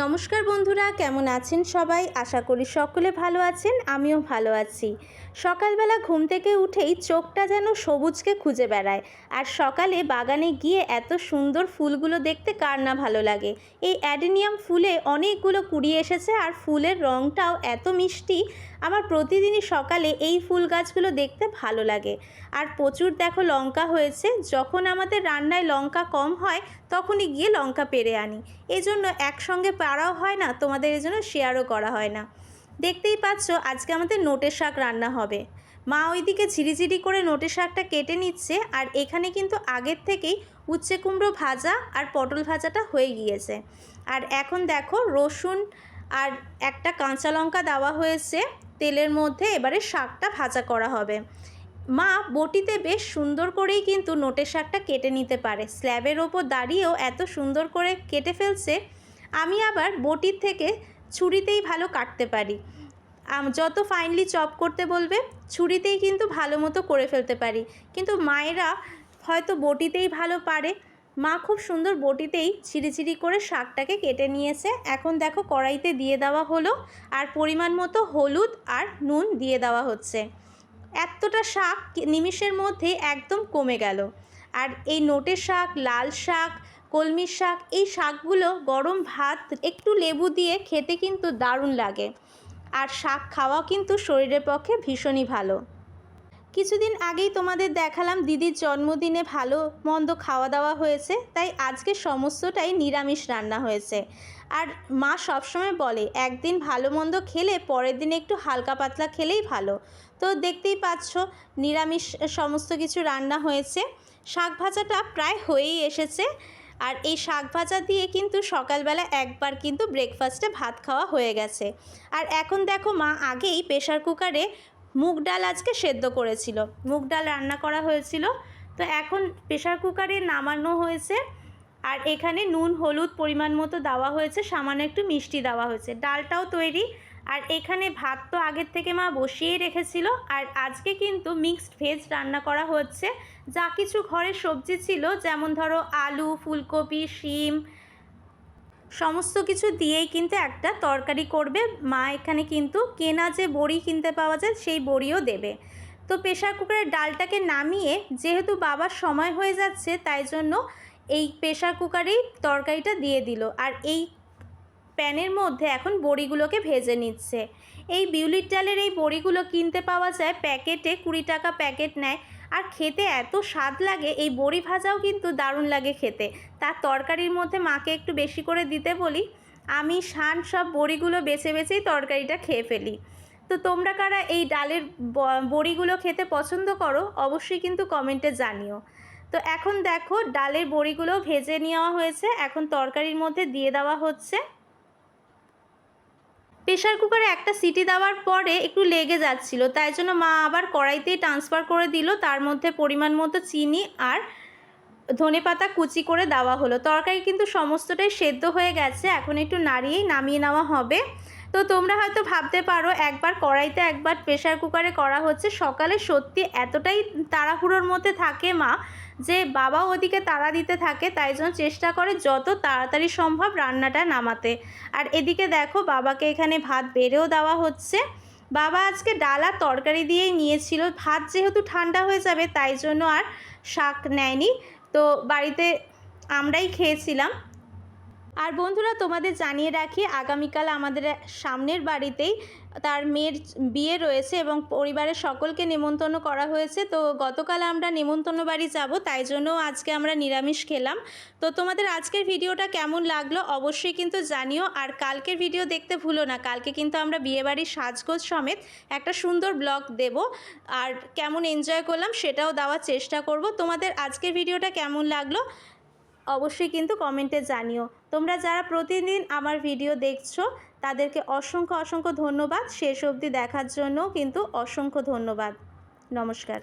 নমস্কার বন্ধুরা, কেমন আছেন সবাই? আশা করি সকলে ভালো আছেন, আমিও ভালো আছি। সকালবেলা ঘুম থেকে উঠেই চোখটা যেন সবুজকে খুঁজে বেড়ায়। আর সকালে বাগানে গিয়ে এত সুন্দর ফুলগুলো দেখতে কার না ভালো লাগে। এই অ্যাডেনিয়াম ফুলে অনেকগুলো কুড়ি এসেছে আর ফুলের রঙটাও এত মিষ্টি। আমার প্রতিদিনই সকালে এই ফুল গাছগুলো দেখতে ভালো লাগে। আর প্রচুর দেখো লঙ্কা হয়েছে। যখন আমাদের রান্নায় লঙ্কা কম হয় তখনই গিয়ে লঙ্কা পেড়ে আনি। এই জন্য একসঙ্গে পাড়াও হয় না, তোমাদের এই জন্য শেয়ারও করা হয় না। দেখতেই পাচ্ছ আজকে আমাদের নোটের শাক রান্না হবে। মা ওইদিকে ঝিরিঝিরি করে নোটের শাকটা কেটে নিচ্ছে, আর এখানে কিন্তু আগের থেকেই উচ্ছে কুমড়ো ভাজা আর পটল ভাজাটা হয়ে গিয়েছে। আর এখন দেখো রসুন আর একটা কাঁচা লঙ্কা দেওয়া হয়েছে তেলের মধ্যে। এবারে শাকটা ভাজা করা হবে। মা বটিতে বেশ সুন্দর করেই কিন্তু নোটের শাকটা কেটে নিতে পারে। স্ল্যাবের ওপর দাঁড়িয়েও এত সুন্দর করে কেটে ফেলছে। আমি আবার বটির থেকে ছুরিতেই ভালো কাটতে পারি। যত ফাইনলি চপ করতে বলবে ছুরিতেই কিন্তু ভালো মতো করে ফেলতে পারি, কিন্তু মায়েরা হয়তো বটিতেই ভালো পারে। মা খুব সুন্দর বটিতেই ছিঁড়ি করে শাকটাকে কেটে নিয়েছে। এখন দেখো কড়াইতে দিয়ে দেওয়া হলো, আর পরিমাণ মতো হলুদ আর নুন দিয়ে দেওয়া হচ্ছে। এতটা শাক নিমিষের মধ্যে একদম কমে গেল। আর এই নোটের শাক, লাল শাক, কলমির শাক, এই শাকগুলো গরম ভাত একটু লেবু দিয়ে খেতে কিন্তু দারুণ লাগে। আর শাক খাওয়া কিন্তু শরীরের পক্ষে ভীষণই ভালো। কিছুদিন আগেই তোমাদের দেখালাম দিদির জন্মদিনে ভালো মন্দ খাওয়া দাওয়া হয়েছে, তাই আজকে সমস্তটাই নিরামিষ রান্না হয়েছে। আর মা সবসময় বলে একদিন ভালো মন্দ খেলে পরের দিনে একটু হালকা পাতলা খেলেই ভালো। তো দেখতেই পাচ্ছ নিরামিষ সমস্ত কিছু রান্না হয়েছে। শাক ভাজাটা প্রায় হয়েই এসেছে। আর এই শাক ভাজা দিয়ে কিন্তু সকালবেলা একবার কিন্তু ব্রেকফাস্টে ভাত খাওয়া হয়ে গেছে। আর এখন দেখো মা আগেই প্রেশার কুকারে মুগ ডাল আজকে সেদ্ধ করেছিল, মুগ ডাল রান্না করা হয়েছিল। তো এখন প্রেশার কুকারে নামানো হয়েছে। আর এখানে নুন হলুদ পরিমাণ মতো দেওয়া হয়েছে, সামান্য একটু মিষ্টি দেওয়া হয়েছে। ডালটাও তৈরি। আর এখানে ভাত তো আগের থেকে মা বসিয়েই রেখেছিল। আর আজকে কিন্তু মিক্সড ভেজ রান্না করা হচ্ছে। যা কিছু ঘরে সবজি ছিল, যেমন ধরো আলু, ফুলকপি, শিম, সমস্ত কিছু দিয়েই কিন্তু একটা তরকারি করবে মা। এখানে কিন্তু কেনা যে বড়ি কিনতে পাওয়া যায় সেই বড়িও দেবে। তো প্রেশার কুকারের ডালটাকে নামিয়ে যেহেতু বাবার সময় হয়ে যাচ্ছে, তাই জন্য এই প্রেশার কুকারেই তরকারিটা দিয়ে দিল। আর এই প্যানের মধ্যে এখন বড়িগুলোকে ভেজে নিচ্ছে। এই বিউলির ডালের এই বড়িগুলো কিনতে পাওয়া যায় প্যাকেটে, 20 টাকা প্যাকেট নেয়। আর খেতে এত স্বাদ লাগে, এই বড়ি ভাজাও কিন্তু দারুণ লাগে খেতে। তার তরকারির মধ্যে মাকে একটু বেশি করে দিতে বলি। আমি সব বড়িগুলো বেছে বেছেই তরকারিটা খেয়ে ফেলি। তো তোমরা কারা এই ডালের বড়িগুলো খেতে পছন্দ করো অবশ্যই কিন্তু কমেন্টে জানিও। তো এখন দেখো ডালের বড়িগুলো ভেজে নেওয়া হয়েছে, এখন তরকারির মধ্যে দিয়ে দেওয়া হচ্ছে। প্রেশার কুকারে একটা সিটি দেওয়ার পরে একটু লেগে যাচ্ছিল, তাই জন্য মা আবার কড়াইতেই ট্রান্সফার করে দিল। তার মধ্যে পরিমাণ মতো চিনি আর ধনেপাতা কুচি করে দেওয়া হলো। তরকারি কিন্তু সমস্তটাই সেদ্ধ হয়ে গেছে, এখন একটু নাড়িয়েই নামিয়ে নেওয়া হবে। তো তোমরা হয়তো ভাবতে পারো একবার কড়াইতে একবার প্রেশার কুকারে করা হচ্ছে। সকালে সত্যি এতটাই তাড়াহুড়োর মধ্যে থাকে মা, যে বাবাও ওদিকে তাড়া দিতে থাকে, তাই জন্য চেষ্টা করে যত তাড়াতাড়ি সম্ভব রান্নাটা নামাতে। আর এদিকে দেখো বাবাকে এখানে ভাত বেড়েও দেওয়া হচ্ছে। বাবা আজকে ডাল আর তরকারি দিয়েই নিয়েছিল। ভাত যেহেতু ঠান্ডা হয়ে যাবে তাই জন্য আর শাক নেয়নি। তো বাড়িতে আমরাই খেয়েছিলাম। আর বন্ধুরা তোমাদের জানিয়ে রাখি, আগামীকাল আমাদের সামনের বাড়িতেই তার মেয়ের বিয়ে রয়েছে এবং পরিবারের সকলকে নেমন্তন্ন করা হয়েছে। তো গতকাল আমরা নেমন্তন্ন বাড়ি যাব, তাই জন্য আজকে আমরা নিরামিষ খেলাম। তো তোমাদের আজকের ভিডিওটা কেমন লাগলো অবশ্যই কিন্তু জানিও। আর কালকের ভিডিও দেখতে ভুলো না, কালকে কিন্তু আমরা বিয়েবাড়ির সাজগোজ সমেত একটা সুন্দর ব্লগ দেব। আর কেমন এনজয় করলাম সেটাও দেওয়ার চেষ্টা করব। তোমাদের আজকের ভিডিওটা কেমন লাগলো অবশ্যই কিন্তু কমেন্টে জানিও। তোমরা যারা প্রতিদিন আমার ভিডিও দেখছো তাদেরকে অসংখ্য ধন্যবাদ। শেষ অবধি দেখার জন্য কিন্তু অসংখ্য ধন্যবাদ। নমস্কার।